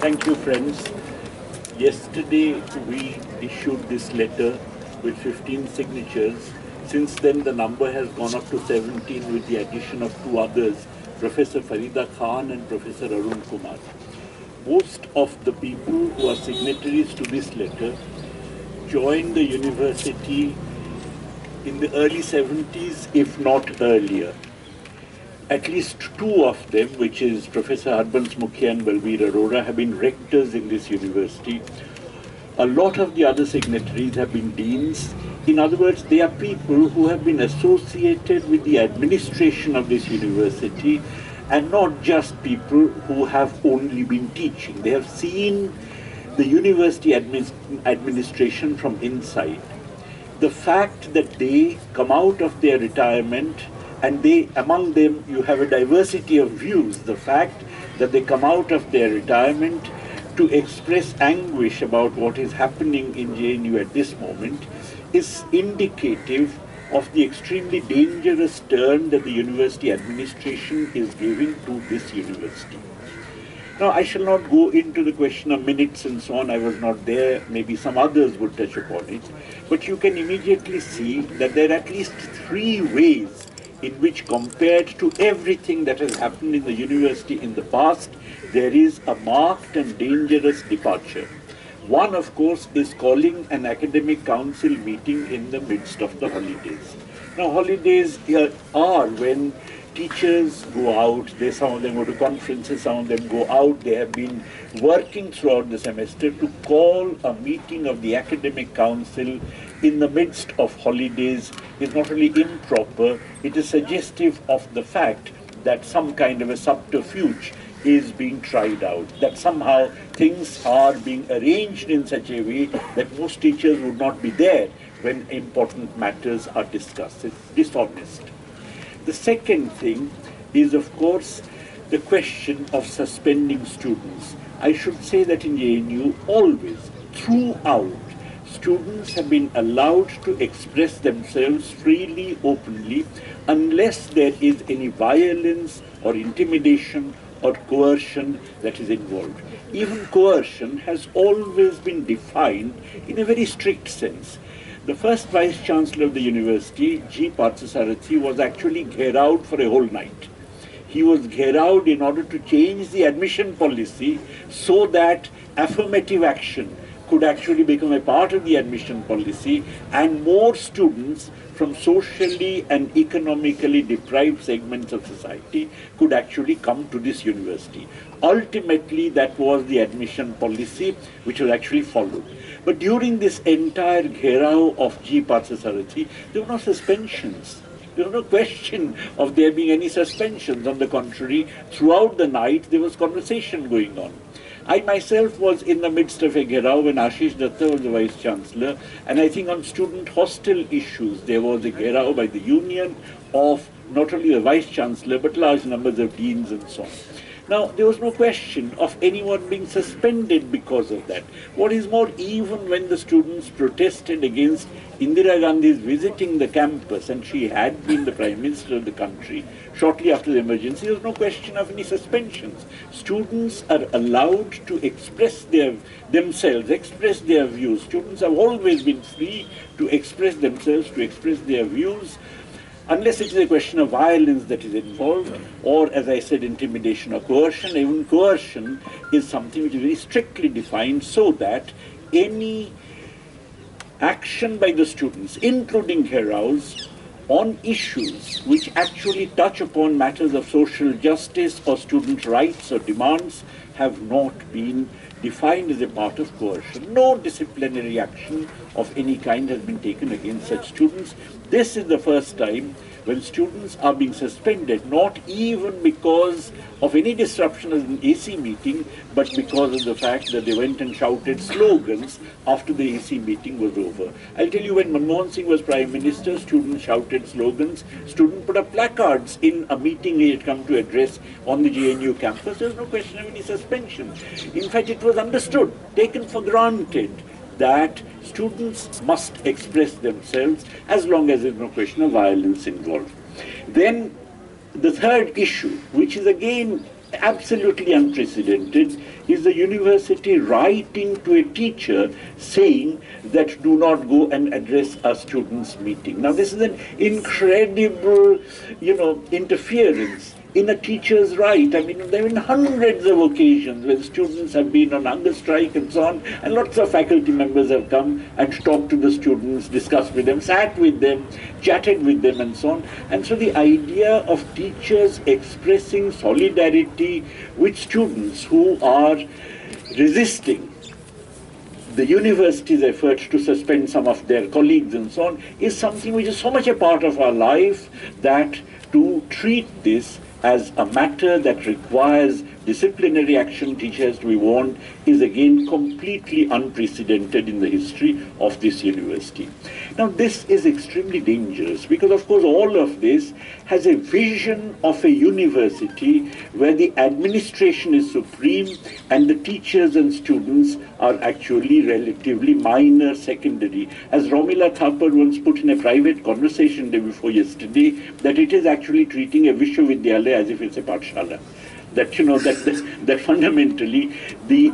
Thank you, friends. Yesterday we issued this letter with 15 signatures. Since then the number has gone up to 17 with the addition of two others, Professor Farida Khan and Professor Arun Kumar. Most of the people who are signatories to this letter joined the university in the early 70s, if not earlier. At least two of them, which is Professor Harbans Mukhya and Balbir Arora, have been rectors in this university. A lot of the other signatories have been deans. In other words, they are people who have been associated with the administration of this university and not just people who have only been teaching. They have seen the university administration from inside. The fact that they come out of their retirement and among them you have a diversity of views, the fact that they come out of their retirement to express anguish about what is happening in JNU at this moment is indicative of the extremely dangerous turn that the university administration is giving to this university. Now, I shall not go into the question of minutes and so on. I was not there. Maybe some others would touch upon it. But you can immediately see that there are at least three ways in which, compared to everything that has happened in the university in the past, there is a marked and dangerous departure. One, of course, is calling an academic council meeting in the midst of the holidays. Now, holidays are when teachers go out, some of them go to conferences, some of them go out. They have been working throughout the semester. To call a meeting of the academic council in the midst of holidays is not only improper, it is suggestive of the fact that some kind of a subterfuge is being tried out, that somehow things are being arranged in such a way that most teachers would not be there when important matters are discussed. It's dishonest. The second thing is, of course, the question of suspending students. I should say that in JNU, always, throughout, students have been allowed to express themselves freely, openly, unless there is any violence or intimidation or coercion that is involved. Even coercion has always been defined in a very strict sense. The first Vice-Chancellor of the university, G. Parthasarathi, was actually gheraued for a whole night. He was gheraued in order to change the admission policy so that affirmative action could actually become a part of the admission policy and more students from socially and economically deprived segments of society could actually come to this university. Ultimately, that was the admission policy which was actually followed. But during this entire gherao of G. Parthasarathi, there were no suspensions. There was no question of there being any suspensions. On the contrary, throughout the night there was conversation going on. I myself was in the midst of a gherao when Ashish Datta was the Vice-Chancellor, and I think on student hostel issues there was a gherao by the union of not only the Vice-Chancellor but large numbers of deans and so on. Now, there was no question of anyone being suspended because of that. What is more, even when the students protested against Indira Gandhi's visiting the campus, and she had been the Prime Minister of the country shortly after the emergency, there was no question of any suspensions. Students are allowed to express themselves, express their views. Students have always been free to express themselves, to express their views, unless it is a question of violence that is involved, or, as I said, intimidation or coercion. Even coercion is something which is very strictly defined so that any action by the students, including geraos, on issues which actually touch upon matters of social justice or student rights or demands have not been defined as a part of coercion. No disciplinary action of any kind has been taken against such students. This is the first time when students are being suspended, not even because of any disruption of an AC meeting, but because of the fact that they went and shouted slogans after the AC meeting was over. I'll tell you, when Manmohan Singh was Prime Minister, students shouted slogans. Students put up placards in a meeting he had come to address on the JNU campus. There was no question of any suspension. In fact, it was understood, taken for granted, that students must express themselves as long as there is no question of violence involved. Then the third issue, which is again absolutely unprecedented, is the university writing to a teacher saying that do not go and address a students' meeting. Now this is an incredible, interference in a teacher's right. I mean, there have been hundreds of occasions when students have been on hunger strike and so on, and lots of faculty members have come and talked to the students, discussed with them, sat with them, chatted with them and so on. And so the idea of teachers expressing solidarity with students who are resisting the university's efforts to suspend some of their colleagues and so on is something which is so much a part of our life that to treat this as a matter that requires disciplinary action, teachers to be warned, is again completely unprecedented in the history of this university. Now this is extremely dangerous because of course all of this has a vision of a university where the administration is supreme and the teachers and students are actually relatively minor, secondary. As Romila Thapar once put in a private conversation day before yesterday, that it is actually treating a Vishwavidyalaya as if it's a Pathshala. That that fundamentally the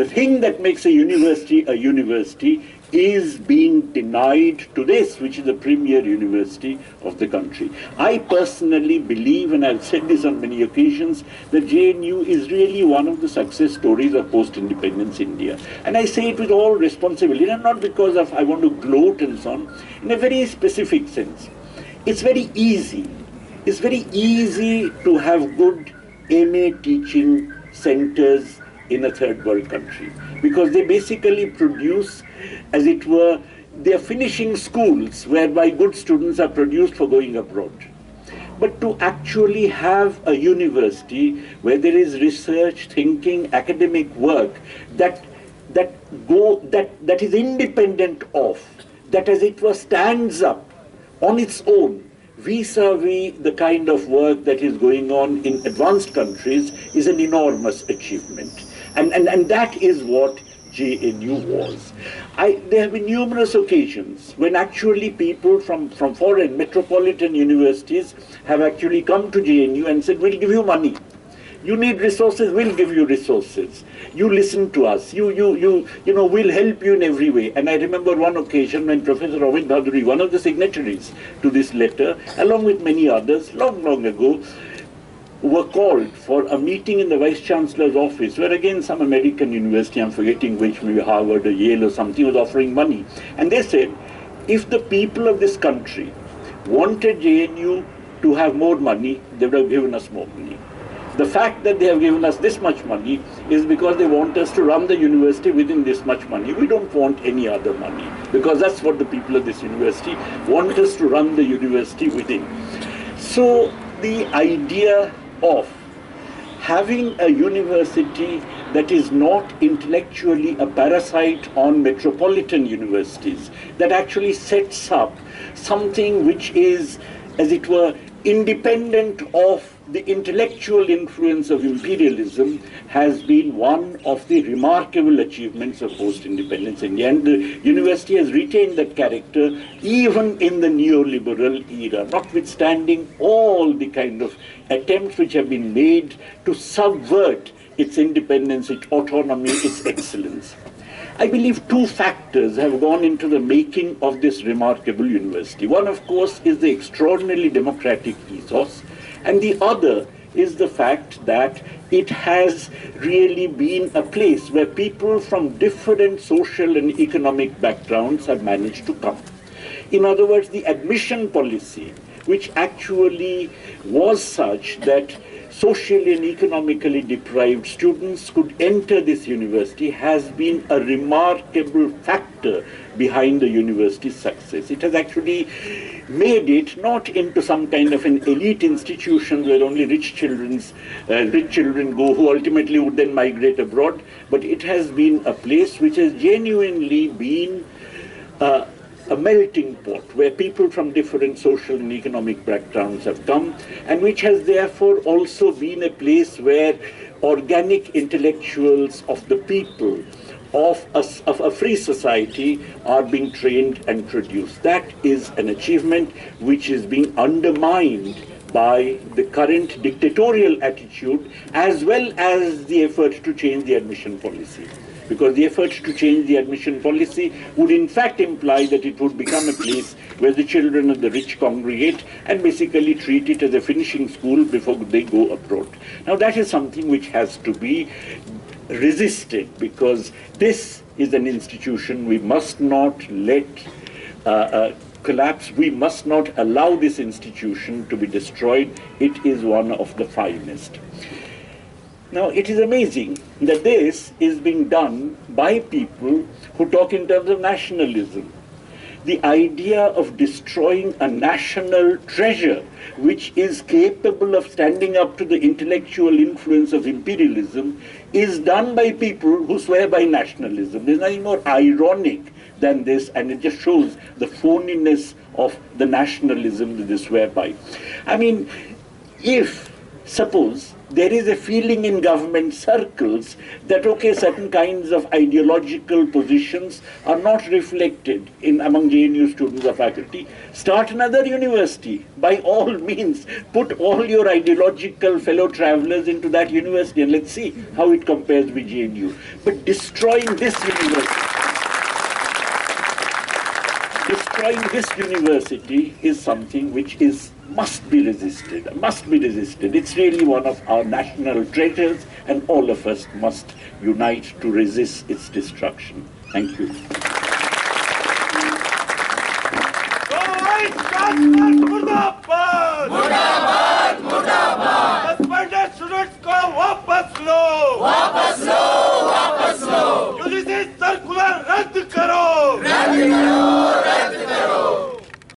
thing that makes a university is being denied to this, which is the premier university of the country. I personally believe, and I've said this on many occasions, that JNU is really one of the success stories of post-independence India. And I say it with all responsibility, and not because of I want to gloat and so on, in a very specific sense. It's very easy. It's very easy to have good MA teaching centers in a third world country because they basically produce, as it were, they are finishing schools whereby good students are produced for going abroad. But to actually have a university where there is research, thinking, academic work that is independent of, that as it were stands up on its own, vis-a-vis the kind of work that is going on in advanced countries, is an enormous achievement. And that is what JNU was. There have been numerous occasions when actually people from foreign metropolitan universities have actually come to JNU and said, we'll give you money. You need resources, we'll give you resources. You listen to us. We'll help you in every way. And I remember one occasion when Professor Rohit Bhaduri, one of the signatories to this letter, along with many others, long ago, were called for a meeting in the Vice Chancellor's office, where again some American university, I'm forgetting which, maybe Harvard or Yale or something, was offering money. And they said, if the people of this country wanted JNU to have more money, they would have given us more money. The fact that they have given us this much money is because they want us to run the university within this much money. We don't want any other money because that's what the people of this university want us to run the university within. So the idea of having a university that is not intellectually a parasite on metropolitan universities, that actually sets up something which is, as it were, independent of the intellectual influence of imperialism, has been one of the remarkable achievements of post-independence India. And the university has retained that character even in the neoliberal era, notwithstanding all the kind of attempts which have been made to subvert its independence, its autonomy, its excellence. I believe two factors have gone into the making of this remarkable university. One, of course, is the extraordinarily democratic ethos, and the other is the fact that it has really been a place where people from different social and economic backgrounds have managed to come. In other words, the admission policy, which actually was such that socially and economically deprived students could enter this university, has been a remarkable factor behind the university's success. It has actually made it not into some kind of an elite institution where only rich children go, who ultimately would then migrate abroad, but it has been a place which has genuinely been a melting pot where people from different social and economic backgrounds have come, and which has therefore also been a place where organic intellectuals of the people of a free society are being trained and produced. That is an achievement which is being undermined by the current dictatorial attitude as well as the effort to change the admission policy. Because the effort to change the admission policy would in fact imply that it would become a place where the children of the rich congregate and basically treat it as a finishing school before they go abroad. Now that is something which has to be resisted, because this is an institution we must not let collapse. We must not allow this institution to be destroyed. It is one of the finest. Now, it is amazing that this is being done by people who talk in terms of nationalism. The idea of destroying a national treasure which is capable of standing up to the intellectual influence of imperialism is done by people who swear by nationalism. There's nothing more ironic than this, and it just shows the phoniness of the nationalism that they swear by. I mean, if, suppose, there is a feeling in government circles that, okay, certain kinds of ideological positions are not reflected among JNU students or faculty, start another university. By all means, put all your ideological fellow travelers into that university and let's see how it compares with JNU. But destroying this university is something which must be resisted. It's really one of our national treasures, and all of us must unite to resist its destruction. Thank you.